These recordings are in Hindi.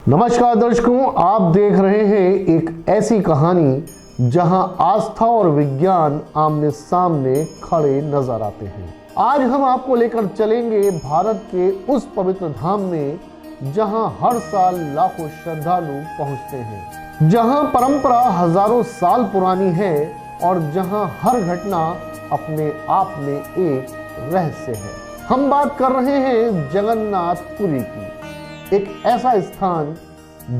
नमस्कार दर्शकों, आप देख रहे हैं एक ऐसी कहानी जहां आस्था और विज्ञान आमने सामने खड़े नजर आते हैं। आज हम आपको लेकर चलेंगे भारत के उस पवित्र धाम में जहां हर साल लाखों श्रद्धालु पहुंचते हैं, जहां परंपरा हजारों साल पुरानी है और जहां हर घटना अपने आप में एक रहस्य है। हम बात कर रहे हैं जगन्नाथपुरी की, एक ऐसा स्थान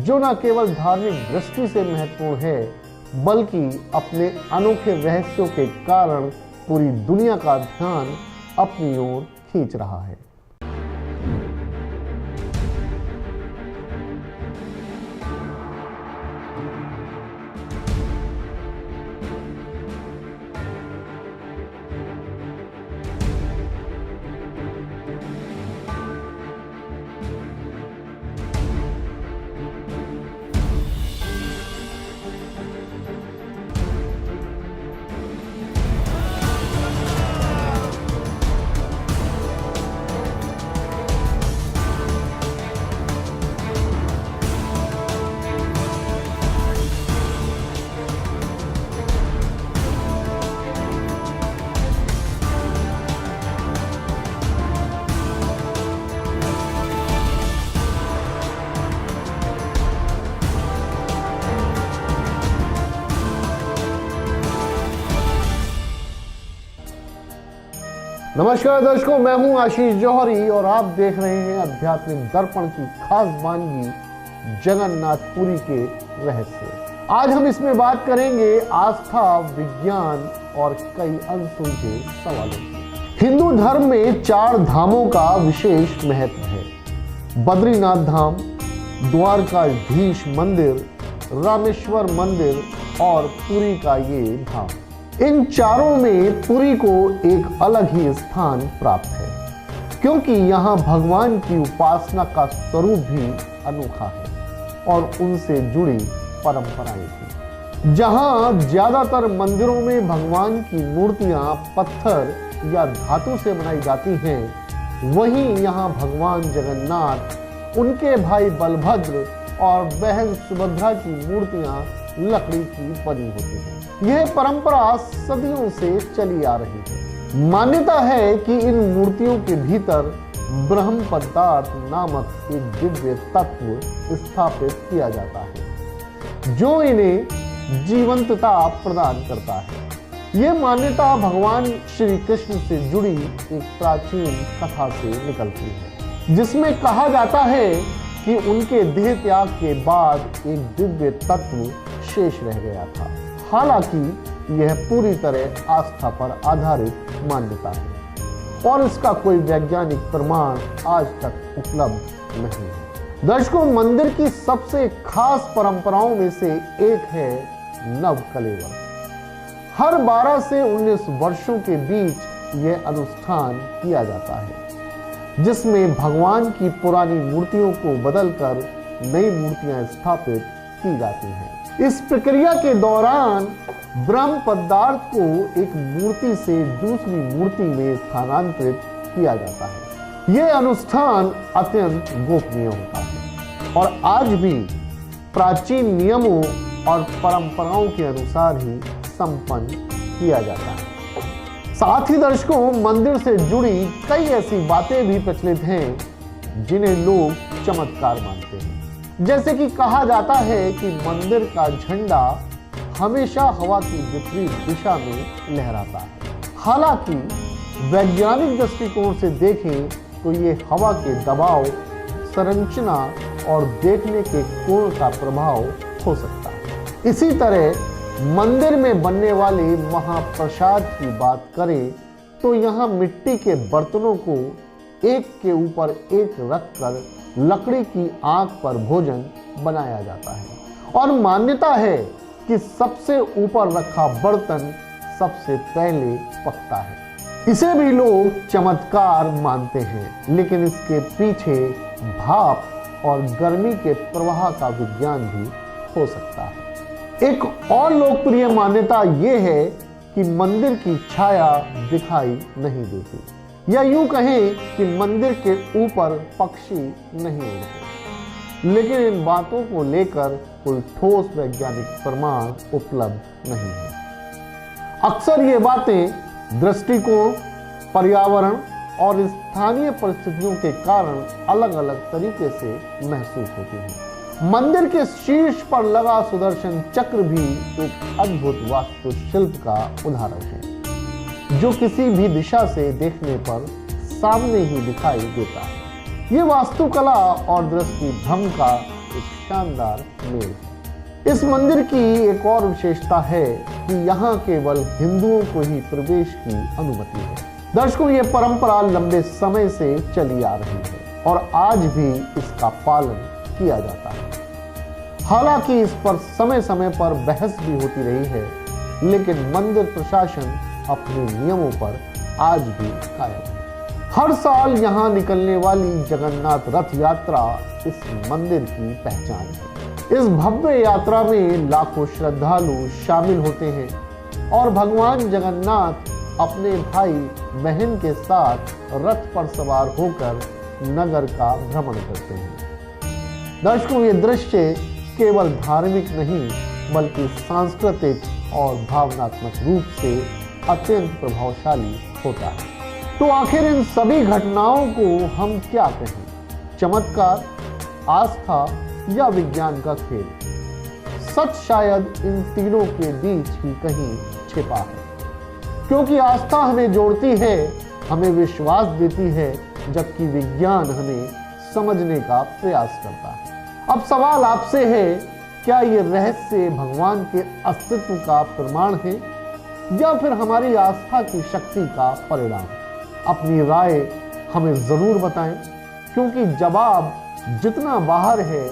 जो न केवल धार्मिक दृष्टि से महत्वपूर्ण है बल्कि अपने अनोखे रहस्यों के कारण पूरी दुनिया का ध्यान अपनी ओर खींच रहा है। नमस्कार दर्शकों, मैं हूं आशीष जौहरी और आप देख रहे हैं आध्यात्मिक दर्पण की खास वानगी जगन्नाथपुरी के रहस्य। आज हम इसमें बात करेंगे आस्था, विज्ञान और कई अनसुलझे सवालों की। हिंदू धर्म में 4 धामों का विशेष महत्व है। बद्रीनाथ धाम, द्वारकाधीश मंदिर, रामेश्वर मंदिर और पुरी का ये धाम। इन चारों में पुरी को एक अलग ही स्थान प्राप्त है क्योंकि यहाँ भगवान की उपासना का स्वरूप भी अनोखा है और उनसे जुड़ी परंपराएं थी। जहाँ ज्यादातर मंदिरों में भगवान की मूर्तियां पत्थर या धातु से बनाई जाती हैं, वहीं यहाँ भगवान जगन्नाथ, उनके भाई बलभद्र और बहन सुभद्रा की मूर्तियां लकड़ी की बनी होती हैं। यह परंपरा सदियों से चली आ रही है। मान्यता है कि इन मूर्तियों के भीतर ब्रह्म पदार्थ नामक एक दिव्य तत्व स्थापित किया जाता है जो इन्हें जीवंतता प्रदान करता है। यह मान्यता भगवान श्री कृष्ण से जुड़ी एक प्राचीन कथा से निकलती है, जिसमें कहा जाता है कि उनके देह त्याग के बाद एक दिव्य तत्व शेष रह गया था। हालांकि यह पूरी तरह आस्था पर आधारित मान्यता है और इसका कोई वैज्ञानिक प्रमाण आज तक उपलब्ध नहीं है। दर्शकों, मंदिर की सबसे खास परंपराओं में से एक है नवकलेवर। हर 12 से 19 वर्षों के बीच यह अनुष्ठान किया जाता है, जिसमें भगवान की पुरानी मूर्तियों को बदलकर नई मूर्तियां स्थापित की जाती हैं। इस प्रक्रिया के दौरान ब्रह्म पदार्थ को एक मूर्ति से दूसरी मूर्ति में स्थानांतरित किया जाता है। यह अनुष्ठान अत्यंत गोपनीय होता है और आज भी प्राचीन नियमों और परंपराओं के अनुसार ही संपन्न किया जाता है। साथ ही दर्शकों, मंदिर से जुड़ी कई ऐसी बातें भी प्रचलित हैं जिन्हें लोग चमत्कार मानते हैं। जैसे कि कहा जाता है कि मंदिर का झंडा हमेशा हवा की विपरीत दिशा में लहराता है। हालांकि वैज्ञानिक दृष्टिकोण से देखें तो ये हवा के दबाव, संरचना और देखने के कोण का प्रभाव हो सकता है। इसी तरह मंदिर में बनने वाले महाप्रसाद की बात करें तो यहाँ मिट्टी के बर्तनों को एक के ऊपर एक रखकर लकड़ी की आंख पर भोजन बनाया जाता है और मान्यता है कि सबसे ऊपर रखा बर्तन सबसे पहले पकता है। इसे भी लोग चमत्कार मानते हैं, लेकिन इसके पीछे भाप और गर्मी के प्रवाह का विज्ञान भी हो सकता है। एक और लोकप्रिय मान्यता यह है कि मंदिर की छाया दिखाई नहीं देती, या यूं कहें कि मंदिर के ऊपर पक्षी नहीं उड़ते। लेकिन इन बातों को लेकर कोई ठोस वैज्ञानिक प्रमाण उपलब्ध नहीं है। अक्सर ये बातें दृष्टिकोण, पर्यावरण और स्थानीय परिस्थितियों के कारण अलग अलग तरीके से महसूस होती हैं। मंदिर के शीर्ष पर लगा सुदर्शन चक्र भी एक अद्भुत वास्तुशिल्प का उदाहरण है, जो किसी भी दिशा से देखने पर सामने ही दिखाई देता है। ये वास्तुकला और दृष्टि भ्रम का एक शानदार मेल है। इस मंदिर की एक और विशेषता है कि यहाँ केवल हिंदुओं को ही प्रवेश की अनुमति है। दर्शकों, ये परंपरा लंबे समय से चली आ रही है और आज भी इसका पालन किया जाता है। हालांकि इस पर समय समय पर बहस भी होती रही है, लेकिन मंदिर प्रशासन अपने नियमों पर आज भी कायम है। हर साल यहाँ निकलने वाली जगन्नाथ रथ यात्रा इस मंदिर की पहचान है। इस भव्य यात्रा में लाखों श्रद्धालु शामिल होते हैं और भगवान जगन्नाथ अपने भाई बहन के साथ रथ पर सवार होकर नगर का भ्रमण करते हैं। दर्शकों, ये दृश्य केवल धार्मिक नहीं बल्कि सांस्कृतिक और भावनात्मक रूप से अत्यंत प्रभावशाली होता है। तो आखिर इन सभी घटनाओं को हम क्या कहें? चमत्कार, आस्था या विज्ञान का खेल? सच शायद इन तीनों के बीच ही कहीं छिपा है, क्योंकि आस्था हमें जोड़ती है, हमें विश्वास देती है, जबकि विज्ञान हमें समझने का प्रयास करता है। अब सवाल आपसे है, क्या ये रहस्य भगवान के अस्तित्व का प्रमाण है या फिर हमारी आस्था की शक्ति का परिणाम? अपनी राय हमें जरूर बताएं, क्योंकि जवाब जितना बाहर है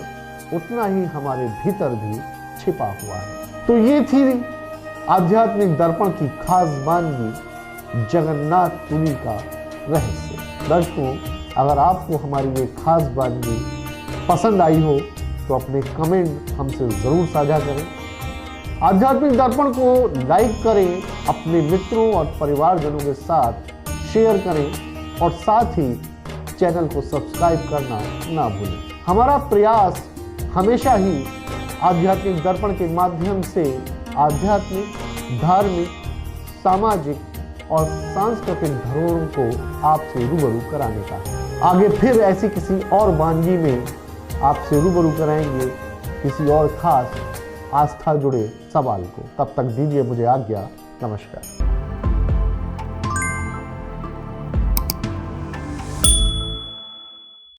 उतना ही हमारे भीतर भी छिपा हुआ है। तो ये थी आध्यात्मिक दर्पण की खास वानगी जगन्नाथपुरी का रहस्य। दर्शकों, अगर आपको हमारी ये खास वानगी पसंद आई हो तो अपने कमेंट हमसे जरूर साझा करें। आध्यात्मिक दर्पण को लाइक करें, अपने मित्रों और परिवारजनों के साथ शेयर करें और साथ ही चैनल को सब्सक्राइब करना ना भूलें। हमारा प्रयास हमेशा ही आध्यात्मिक दर्पण के माध्यम से आध्यात्मिक, धार्मिक, सामाजिक और सांस्कृतिक धरोहरों को आपसे रूबरू कराने का है। आगे फिर ऐसी किसी और वानगी में आपसे रूबरू कराएंगे किसी और खास आस्था जुड़े सवाल को। तब तक दीजिए मुझे आज्ञा। नमस्कार।